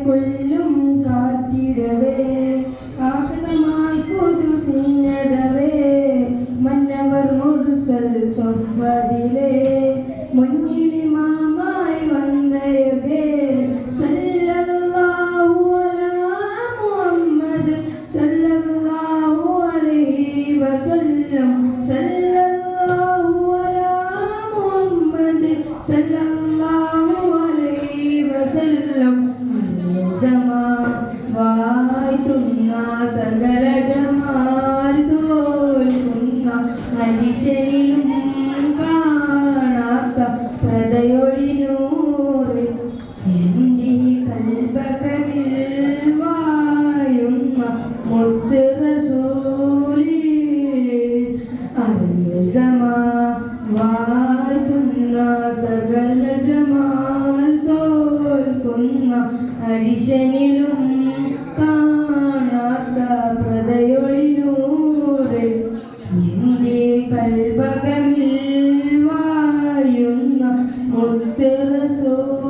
കൊല്ലും കാത്തിടവേ ആകതമായി കൊതു സിന്നതവേ മന്നവർ മുഴുസൽ സ്വപ്പതിലേ മുന്നിലി മാമായി വന്നയതേ സല്ലല്ലാഹു അലാ മുഹമ്മദ് സല്ലല്ലാഹു അലൈഹി വസല്ലം സല്ലല്ലാഹു അലാ മുഹമ്മദ് സല്ലല്ലാഹു അലൈഹി വസല്ലം വാഴ്ത്തുന്ന സകല ജമാൽ തോൽക്കുന്ന ഹരിശനിലും കാണാത്ത പ്രദയൊഴിനൂറ് എൻ്റെ കൽബകമിൽ വായുന്ന മുത്ത് റസൂലി വാഴ്ത്തുന്ന സകല ജമാൽ തോൽക്കുന്ന ഹരിശനിലും കാണാത്ത പ്രദയൊഴിനൂറ് എൻ്റെ കൽബകമിൽ വായുന്ന മുത്ത് റസൂൽ